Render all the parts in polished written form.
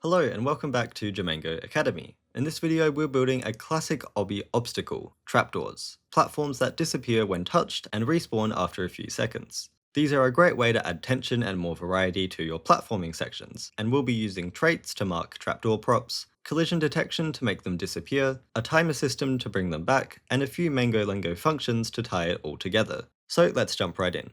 Hello and welcome back to Jamango Academy. In this video we're building a classic obby obstacle, trapdoors, platforms that disappear when touched and respawn after a few seconds. These are a great way to add tension and more variety to your platforming sections, and we'll be using traits to mark trapdoor props, collision detection to make them disappear, a timer system to bring them back, and a few Mango-Lingo functions to tie it all together. So let's jump right in.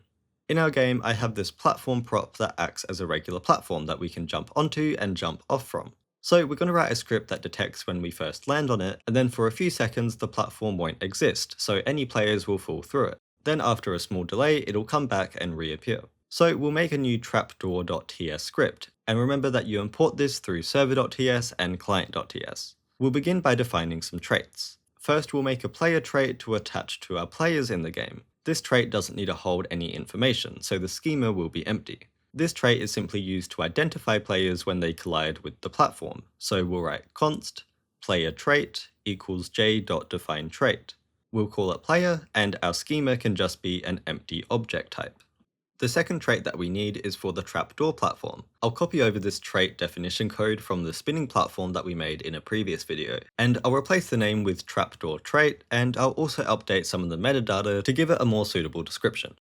In our game, I have this platform prop that acts as a regular platform that we can jump onto and jump off from. So we're going to write a script that detects when we first land on it, and then for a few seconds the platform won't exist, so any players will fall through it. Then after a small delay, it'll come back and reappear. So we'll make a new trapdoor.ts script, and remember that you import this through server.ts and client.ts. We'll begin by defining some traits. First, we'll make a player trait to attach to our players in the game. This trait doesn't need to hold any information, so the schema will be empty. This trait is simply used to identify players when they collide with the platform, so we'll write const player trait equals j.defineTrait. We'll call it player, and our schema can just be an empty object type. The second trait that we need is for the trapdoor platform. I'll copy over this trait definition code from the spinning platform that we made in a previous video, and I'll replace the name with trapdoor trait, and I'll also update some of the metadata to give it a more suitable description.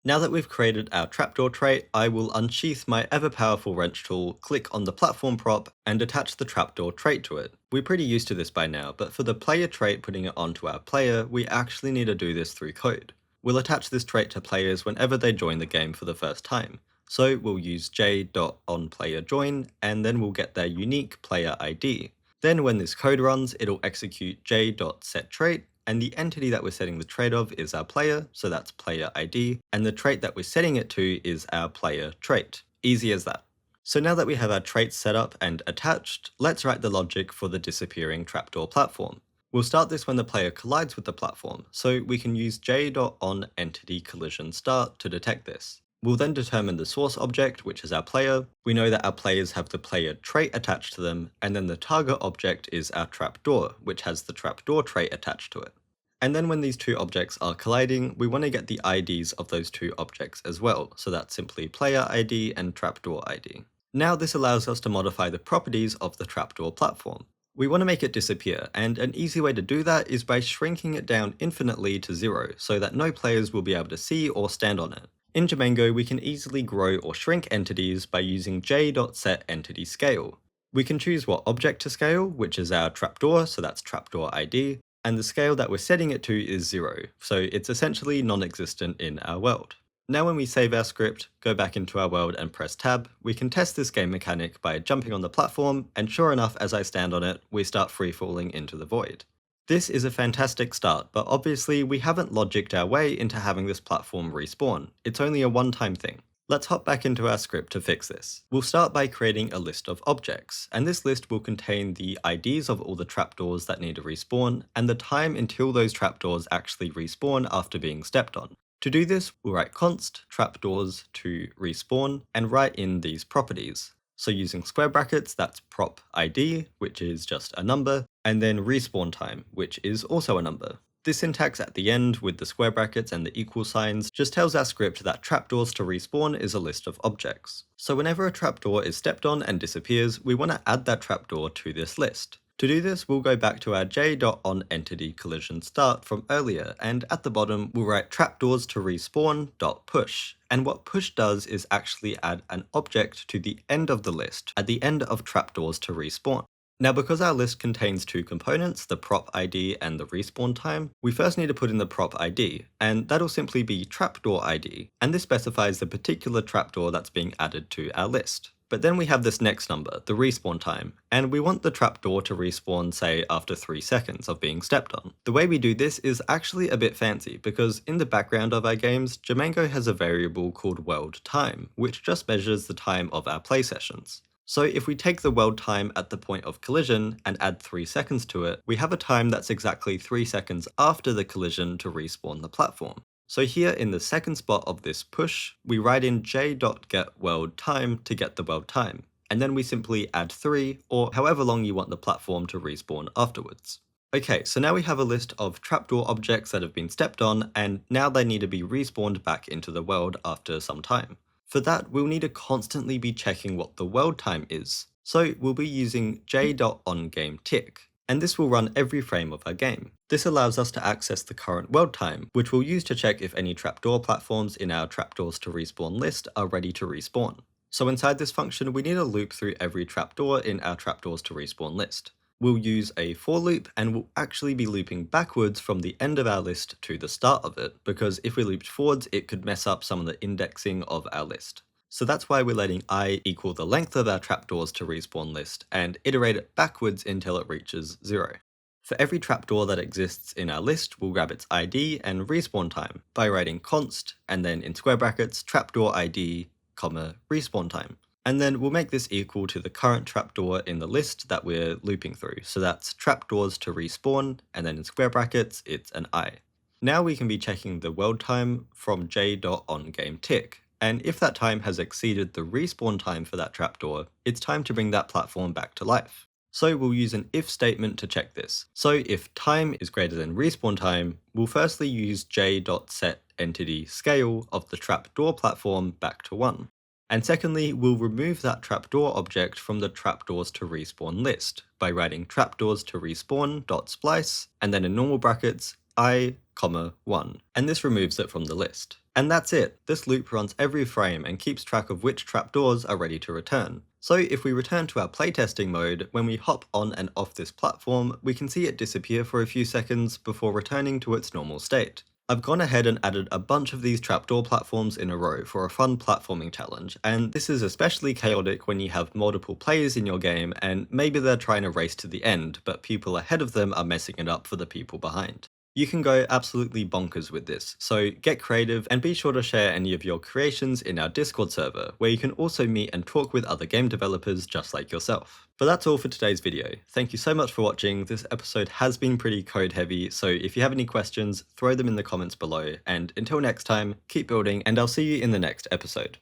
Now that we've created our trapdoor trait, I will unsheath my ever-powerful wrench tool, click on the platform prop, and attach the trapdoor trait to it. We're pretty used to this by now, but for the player trait putting it onto our player, we actually need to do this through code. We'll attach this trait to players whenever they join the game for the first time. So we'll use j.onPlayerJoin, and then we'll get their unique player ID. Then when this code runs, it'll execute j.setTrait, and the entity that we're setting the trait of is our player, so that's player ID, and the trait that we're setting it to is our player trait. Easy as that. So now that we have our traits set up and attached, let's write the logic for the disappearing trapdoor platform. We'll start this when the player collides with the platform, so we can use j.onEntityCollisionStart to detect this. We'll then determine the source object, which is our player. We know that our players have the player trait attached to them, and then the target object is our trapdoor, which has the trapdoor trait attached to it. And then when these two objects are colliding, we want to get the IDs of those two objects as well, so that's simply player ID and trapdoor ID. Now this allows us to modify the properties of the trapdoor platform. We want to make it disappear, and an easy way to do that is by shrinking it down infinitely to 0, so that no players will be able to see or stand on it. In Jamango, we can easily grow or shrink entities by using j.setEntityScale. We can choose what object to scale, which is our trapdoor, so that's trapdoor ID, and the scale that we're setting it to is 0, so it's essentially non-existent in our world. Now when we save our script, go back into our world and press tab, we can test this game mechanic by jumping on the platform, and sure enough, as I stand on it, we start free-falling into the void. This is a fantastic start, but obviously we haven't logicked our way into having this platform respawn. It's only a one-time thing. Let's hop back into our script to fix this. We'll start by creating a list of objects, and this list will contain the IDs of all the trapdoors that need to respawn, and the time until those trapdoors actually respawn after being stepped on. To do this, we'll write const trapdoors to respawn and write in these properties. So using square brackets, that's prop ID, which is just a number, and then respawn time, which is also a number. This syntax at the end with the square brackets and the equal signs just tells our script that trapdoors to respawn is a list of objects. So whenever a trapdoor is stepped on and disappears, we want to add that trapdoor to this list. To do this, we'll go back to our j.onEntityCollisionStart from earlier, and at the bottom, we'll write trapdoors to respawn.push. And what push does is actually add an object to the end of the list, at the end of trapdoors to respawn. Now because our list contains two components, the prop ID and the respawn time, we first need to put in the prop ID, and that'll simply be trapdoor ID, and this specifies the particular trapdoor that's being added to our list. But then we have this next number, the respawn time, and we want the trapdoor to respawn, say, after 3 seconds of being stepped on. The way we do this is actually a bit fancy, because in the background of our games, Jamango has a variable called world time, which just measures the time of our play sessions. So if we take the world time at the point of collision and add 3 seconds to it, we have a time that's exactly 3 seconds after the collision to respawn the platform. So here in the second spot of this push, we write in j.getWorldTime to get the world time, and then we simply add 3, or however long you want the platform to respawn afterwards. Okay, so now we have a list of trapdoor objects that have been stepped on, and now they need to be respawned back into the world after some time. For that, we'll need to constantly be checking what the world time is. So we'll be using j.onGameTick, and this will run every frame of our game. This allows us to access the current world time, which we'll use to check if any trapdoor platforms in our trapdoors to respawn list are ready to respawn. So inside this function, we need to loop through every trapdoor in our trapdoors to respawn list. We'll use a for loop, and we'll actually be looping backwards from the end of our list to the start of it, because if we looped forwards, it could mess up some of the indexing of our list. So that's why we're letting I equal the length of our trapdoors to respawn list, and iterate it backwards until it reaches 0. For every trapdoor that exists in our list, we'll grab its ID and respawn time by writing const, and then in square brackets, trapdoor ID, respawn time. And then we'll make this equal to the current trapdoor in the list that we're looping through. So that's trapdoors to respawn, and then in square brackets, it's an I. Now we can be checking the world time from j.onGameTick, and if that time has exceeded the respawn time for that trapdoor, it's time to bring that platform back to life. So we'll use an if statement to check this. So if time is greater than respawn time, we'll firstly use j.setEntityScale of the trapdoor platform back to 1. And secondly, we'll remove that trapdoor object from the trapdoors to respawn list by writing trapdoors to respawn.splice, and then in normal brackets, I, 1. And this removes it from the list. And that's it. This loop runs every frame and keeps track of which trapdoors are ready to return. So if we return to our playtesting mode, when we hop on and off this platform, we can see it disappear for a few seconds before returning to its normal state. I've gone ahead and added a bunch of these trapdoor platforms in a row for a fun platforming challenge, and this is especially chaotic when you have multiple players in your game and maybe they're trying to race to the end, but people ahead of them are messing it up for the people behind. You can go absolutely bonkers with this, so get creative and be sure to share any of your creations in our Discord server, where you can also meet and talk with other game developers just like yourself. But that's all for today's video. Thank you so much for watching. This episode has been pretty code heavy, so if you have any questions, throw them in the comments below, and until next time, keep building, and I'll see you in the next episode.